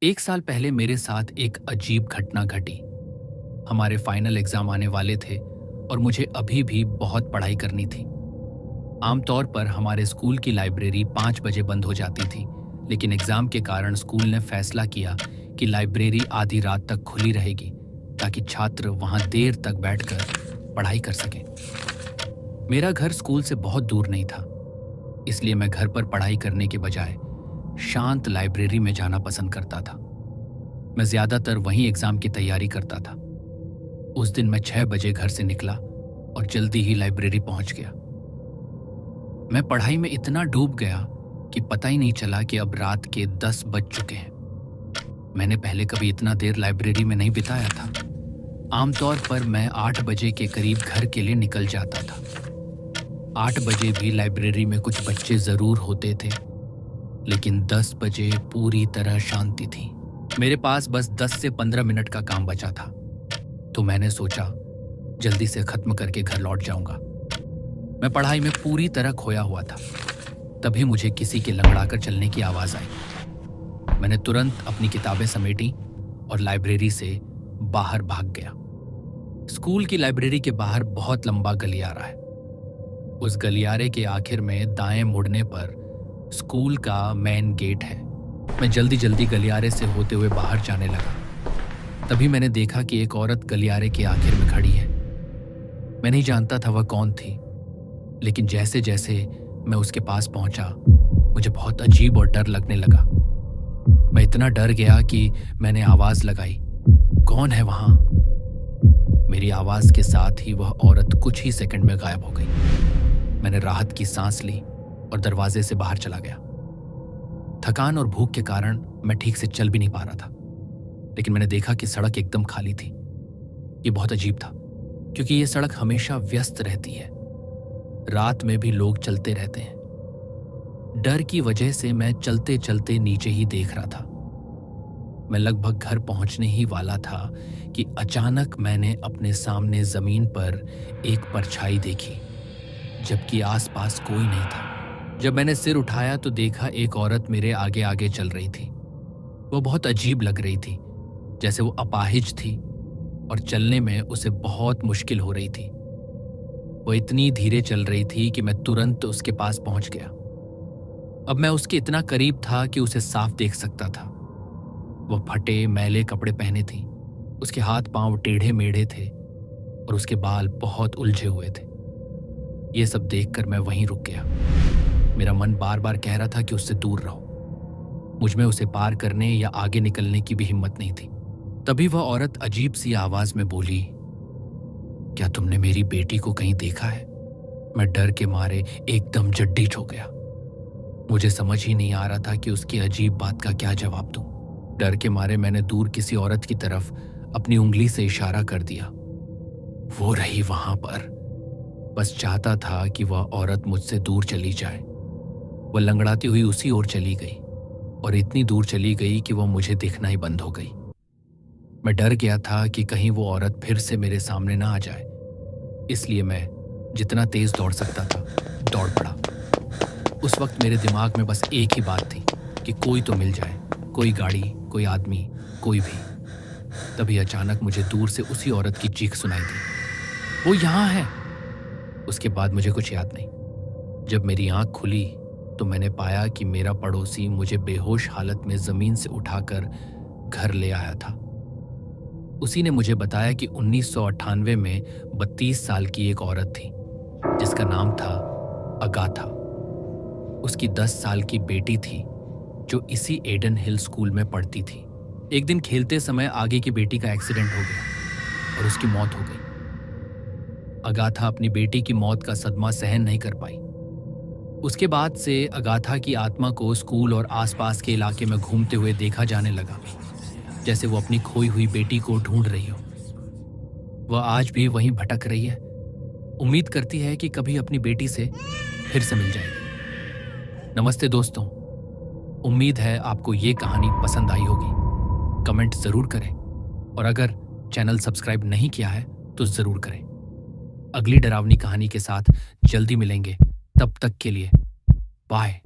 एक साल पहले मेरे साथ एक अजीब घटना घटी। हमारे फाइनल एग्जाम आने वाले थे और मुझे अभी भी बहुत पढ़ाई करनी थी। आमतौर पर हमारे स्कूल की लाइब्रेरी 5 बजे बंद हो जाती थी, लेकिन एग्जाम के कारण स्कूल ने फैसला किया कि लाइब्रेरी आधी रात तक खुली रहेगी ताकि छात्र वहां देर तक बैठकर पढ़ाई कर सकें। मेरा घर स्कूल से बहुत दूर नहीं था, इसलिए मैं घर पर पढ़ाई करने के बजाय शांत लाइब्रेरी में जाना पसंद करता था। मैं ज्यादातर वहीं एग्जाम की तैयारी करता था। उस दिन मैं 6 बजे घर से निकला और जल्दी ही लाइब्रेरी पहुंच गया। मैं पढ़ाई में इतना डूब गया कि पता ही नहीं चला कि अब रात के 10 बज चुके हैं। मैंने पहले कभी इतना देर लाइब्रेरी में नहीं बिताया था। आमतौर पर मैं 8 बजे के करीब घर के लिए निकल जाता था। 8 बजे भी लाइब्रेरी में कुछ बच्चे जरूर होते थे, लेकिन 10 बजे पूरी तरह शांति थी। मेरे पास बस 10 से 15 मिनट का काम बचा था, तो मैंने सोचा जल्दी से खत्म करके घर लौट जाऊंगा। मैं पढ़ाई में पूरी तरह खोया हुआ था। तभी मुझे किसी के लंगड़ाकर चलने की आवाज आई। मैंने तुरंत अपनी किताबें समेटी और लाइब्रेरी से बाहर भाग गया। स्कूल की लाइब्रेरी के बाहर बहुत लंबा गलियारा है। उस गलियारे के आखिर में दाएं मुड़ने पर स्कूल का मेन गेट है। मैं जल्दी जल्दी गलियारे से होते हुए बाहर जाने लगा। तभी मैंने देखा कि एक औरत गलियारे के आखिर में खड़ी है। मैं नहीं जानता था वह कौन थी, लेकिन जैसे जैसे मैं उसके पास पहुंचा, मुझे बहुत अजीब और डर लगने लगा। मैं इतना डर गया कि मैंने आवाज लगाई, कौन है वहां? मेरी आवाज के साथ ही वह औरत कुछ ही सेकंड में गायब हो गई। मैंने राहत की सांस ली और दरवाजे से बाहर चला गया। थकान और भूख के कारण मैं ठीक से चल भी नहीं पा रहा था, लेकिन मैंने देखा कि सड़क एकदम खाली थी। ये बहुत अजीब था, क्योंकि ये सड़क हमेशा व्यस्त रहती है। रात में भी लोग चलते रहते हैं। डर की वजह से मैं चलते चलते नीचे ही देख रहा था। मैं लगभग घर पहुंचने ही वाला था कि अचानक मैंने अपने सामने जमीन पर एक परछाई देखी, जबकि आसपास कोई नहीं था। जब मैंने सिर उठाया तो देखा एक औरत मेरे आगे आगे चल रही थी। वो बहुत अजीब लग रही थी, जैसे वो अपाहिज थी और चलने में उसे बहुत मुश्किल हो रही थी। वो इतनी धीरे चल रही थी कि मैं तुरंत उसके पास पहुंच गया। अब मैं उसके इतना करीब था कि उसे साफ देख सकता था। वो फटे मैले कपड़े पहने थी, उसके हाथ पांव टेढ़े मेढ़े थे और उसके बाल बहुत उलझे हुए थे। ये सब देखकर मैं वहीं रुक गया। मेरा मन बार बार कह रहा था कि उससे दूर रहो। मुझ में उसे पार करने या आगे निकलने की भी हिम्मत नहीं थी। तभी वह औरत अजीब सी आवाज में बोली, क्या तुमने मेरी बेटी को कहीं देखा है? मैं डर के मारे एकदम जड्डीज हो गया। मुझे समझ ही नहीं आ रहा था कि उसकी अजीब बात का क्या जवाब दूं। डर के मारे मैंने दूर किसी औरत की तरफ अपनी उंगली से इशारा कर दिया। वो रही वहां पर। बस चाहता था कि वह औरत मुझसे दूर चली जाए। वह लंगड़ाती हुई उसी ओर चली गई और इतनी दूर चली गई कि वह मुझे दिखना ही बंद हो गई। मैं डर गया था कि कहीं वो औरत फिर से मेरे सामने ना आ जाए, इसलिए मैं जितना तेज दौड़ सकता था दौड़ पड़ा। उस वक्त मेरे दिमाग में बस एक ही बात थी कि कोई तो मिल जाए, कोई गाड़ी, कोई आदमी, कोई भी। तभी अचानक मुझे दूर से उसी औरत की चीख सुनाई दी, वो यहाँ है। उसके बाद मुझे कुछ याद नहीं। जब मेरी आंख खुली तो मैंने पाया कि मेरा पड़ोसी मुझे बेहोश हालत में जमीन से उठाकर घर ले आया था। उसी ने मुझे बताया कि 1998 में 32 साल की एक औरत थी, जिसका नाम था अगाथा। उसकी 10 साल की बेटी थी, जो इसी एडन हिल स्कूल में पढ़ती थी। एक दिन खेलते समय आगे की बेटी का एक्सीडेंट हो गया और उसकी मौत हो गई। अगाथा अपनी बेटी की मौत का सदमा सहन नहीं कर पाई। उसके बाद से अगाथा की आत्मा को स्कूल और आसपास के इलाके में घूमते हुए देखा जाने लगा, जैसे वो अपनी खोई हुई बेटी को ढूंढ रही हो। वह आज भी वहीं भटक रही है। उम्मीद करती है कि कभी अपनी बेटी से फिर से मिल जाएगी। नमस्ते दोस्तों, उम्मीद है आपको ये कहानी पसंद आई होगी। कमेंट जरूर करें और अगर चैनल सब्सक्राइब नहीं किया है तो जरूर करें। अगली डरावनी कहानी के साथ जल्दी मिलेंगे। तब तक के लिए बाय।